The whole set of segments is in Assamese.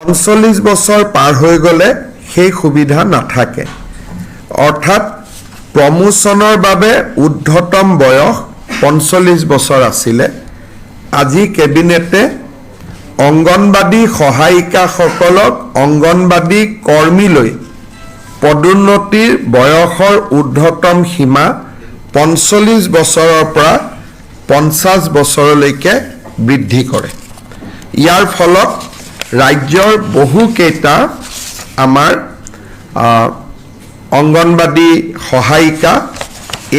৪৫ বছৰ পাৰ হৈ গ'লে সেই সুবিধা নাথাকে। অৰ্থাৎ প্ৰমোচনৰ বাবে ঊৰ্ধ্বতম বয়স ৪৫ বছৰ আছিলে। আজি কেবিনেটে অংগনবাদী সহায়িকাসকলক অংগনবাদী কৰ্মীলৈ পদোন্নতিৰ বয়সৰ ঊৰ্ধ্বতম সীমা ৪৫ বছৰৰ পৰা ৫০ বছৰলৈকে বৃদ্ধি কৰে। ইয়াৰ ফলত ৰাজ্যৰ বহুকেইটা আমাৰ অংগনবাদী সহায়িকা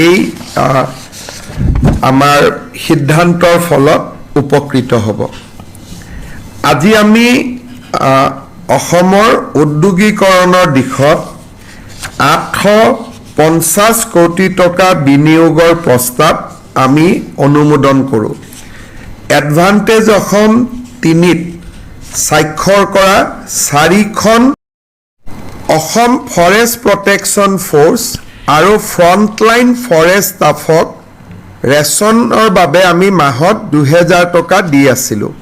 এই আমাৰ সিদ্ধান্তৰ ফলত উপকৃত হ'ব। আজি আমি অসমৰ উদ্যোগীকৰণৰ দিশত ৮৫০ কোটি টকা বিনিয়োগৰ প্ৰস্তাৱ আমি অনুমোদন কৰোঁ। এডভান্টেজ অসম ৩ত স্বাক্ষৰ কৰা ৪খন অসম ফৰেষ্ট প্ৰটেকশ্যন ফ'ৰ্চ আৰু ফ্ৰণ্টলাইন ফৰেষ্ট ষ্টাফক ৰেচনৰ বাবে আমি মাহত ২০০০ টকা দি আছিলোঁ।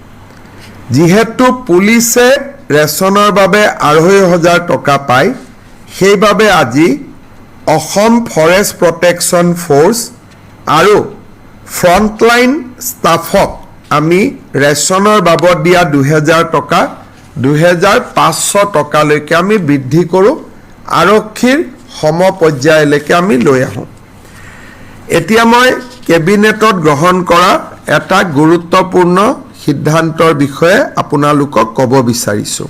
যিহেতু পুলিচে ৰেচনৰ বাবে ২৫০০ টকা পায়, সেইবাবে আজি অসম ফৰেষ্ট প্ৰটেকশ্যন ফ'ৰ্চ আৰু ফ্ৰণ্টলাইন ষ্টাফক আমি ৰেচনৰ বাবদ দিয়া ২০০০ টকা ২৫০০ টকালৈকে আমি বৃদ্ধি কৰোঁ। আৰক্ষীৰ সমপৰ্যায়লৈকে আমি লৈ আহোঁ। এতিয়া মই কেবিনেটত গ্ৰহণ কৰা এটা গুৰুত্বপূৰ্ণ সিদ্ধান্তৰ বিষয়ে আপোনালোকক ক'ব বিচাৰিছোঁ।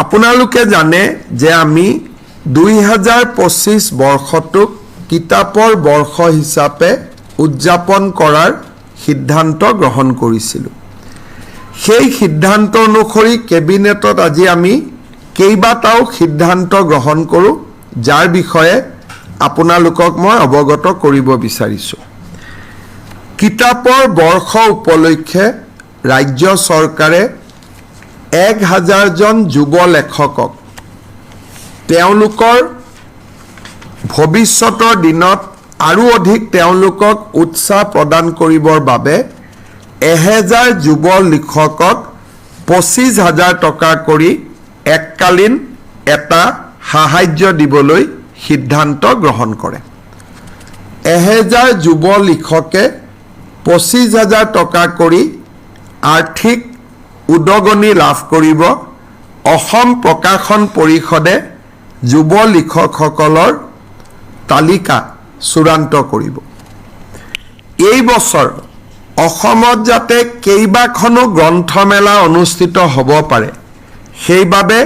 আপোনালোকে জানে যে আমি ২০২৫ বৰ্ষটোক কিতাপৰ বৰ্ষ হিচাপে উদযাপন কৰাৰ সিদ্ধান্ত গ্ৰহণ কৰিছিলোঁ। সেই সিদ্ধান্ত অনুসৰি কেবিনেটত আজি আমি কেইবাটাও সিদ্ধান্ত গ্ৰহণ কৰোঁ, যাৰ বিষয়ে আপোনালোকক মই অৱগত কৰিব বিচাৰিছোঁ। কিতাপৰ বৰ্ষ উপলক্ষে ৰাজ্য চৰকাৰে ১০০০জন যুৱ লেখকক তেওঁলোকৰ ভৱিষ্যতৰ দিনত আৰু অধিক তেওঁলোকক উৎসাহ প্ৰদান কৰিবৰ বাবে ১০০০ যুৱ লেখকক ২৫,০০০ টকা কৰি এককালীন এটা সাহায্য দিবলৈ সিদ্ধান্ত গ্ৰহণ কৰে। ১০০০ যুৱ লেখকে ২৫,০০০ টকা কৰি আৰ্থিক উদগনি লাভ কৰিব। অসম প্ৰকাশন পৰিষদে যুৱ লেখকসকলৰ তালিকা চূড়ান্ত কৰিব। এই বছৰ অসমত যাতে কেইবাখনো গ্ৰন্থমেলা অনুষ্ঠিত হ'ব পাৰে, সেইবাবে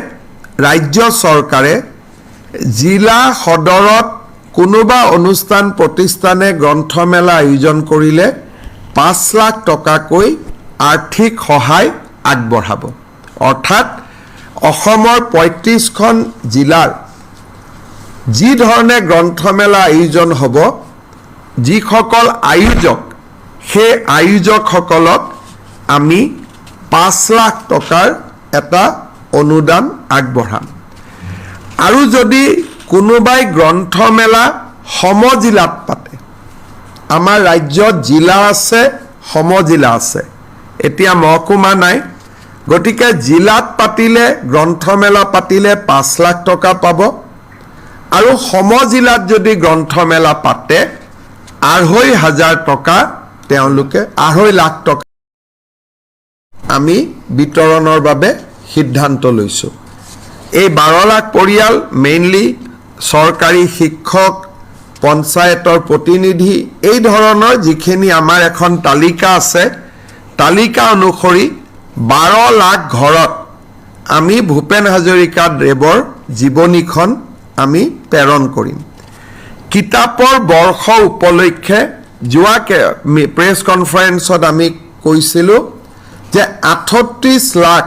ৰাজ্য চৰকাৰে জিলা সদৰত কোনোবা অনুষ্ঠান প্ৰতিষ্ঠানে গ্ৰন্থমেলা আয়োজন কৰিলে ৫ লাখ টকাকৈ আৰ্থিক সহায় আগবঢ়াব। অৰ্থাৎ অসমৰ ৩৫খন জিলাৰ যি ধৰণে গ্ৰন্থমেলা আয়োজন হ'ব, যিসকল আয়োজক, সেই আয়োজকসকলক আমি ৫ লাখ টকাৰ এটা অনুদান আগবঢ়াম। আৰু যদি কোনোবাই গ্ৰন্থমেলা সমজিলাত পাতে, আমাৰ ৰাজ্যত জিলা আছে, সমজিলা আছে, এতিয়া মহকুমা নাই, গতিকে জিলাত পাতিলে গ্ৰন্থমেলা পাতিলে ৫ লাখ টকা পাব। আৰু সমজিলাত যদি গ্ৰন্থমেলা পাতে ২৫০০ টকা তেওঁলোকে ২.৫ লাখ টকা আমি বিতৰণৰ বাবে সিদ্ধান্ত লৈছোঁ। এই ১২ লাখ পৰিয়াল মেইনলি চৰকাৰী শিক্ষক, পঞ্চায়তৰ প্ৰতিনিধি, এই ধৰণৰ যিখিনি আমাৰ এখন তালিকা আছে, তালিকা অনুসৰি ১২ লাখ ঘৰত আমি ভূপেন হাজৰিকা দেৱৰ জীৱনীখন আমি প্ৰেৰণ কৰিম। কিতাপৰ বৰ্ষ উপলক্ষে যোৱা প্ৰেছ কনফাৰেন্সত আমি কৈছিলোঁ যে ৩৮ লাখ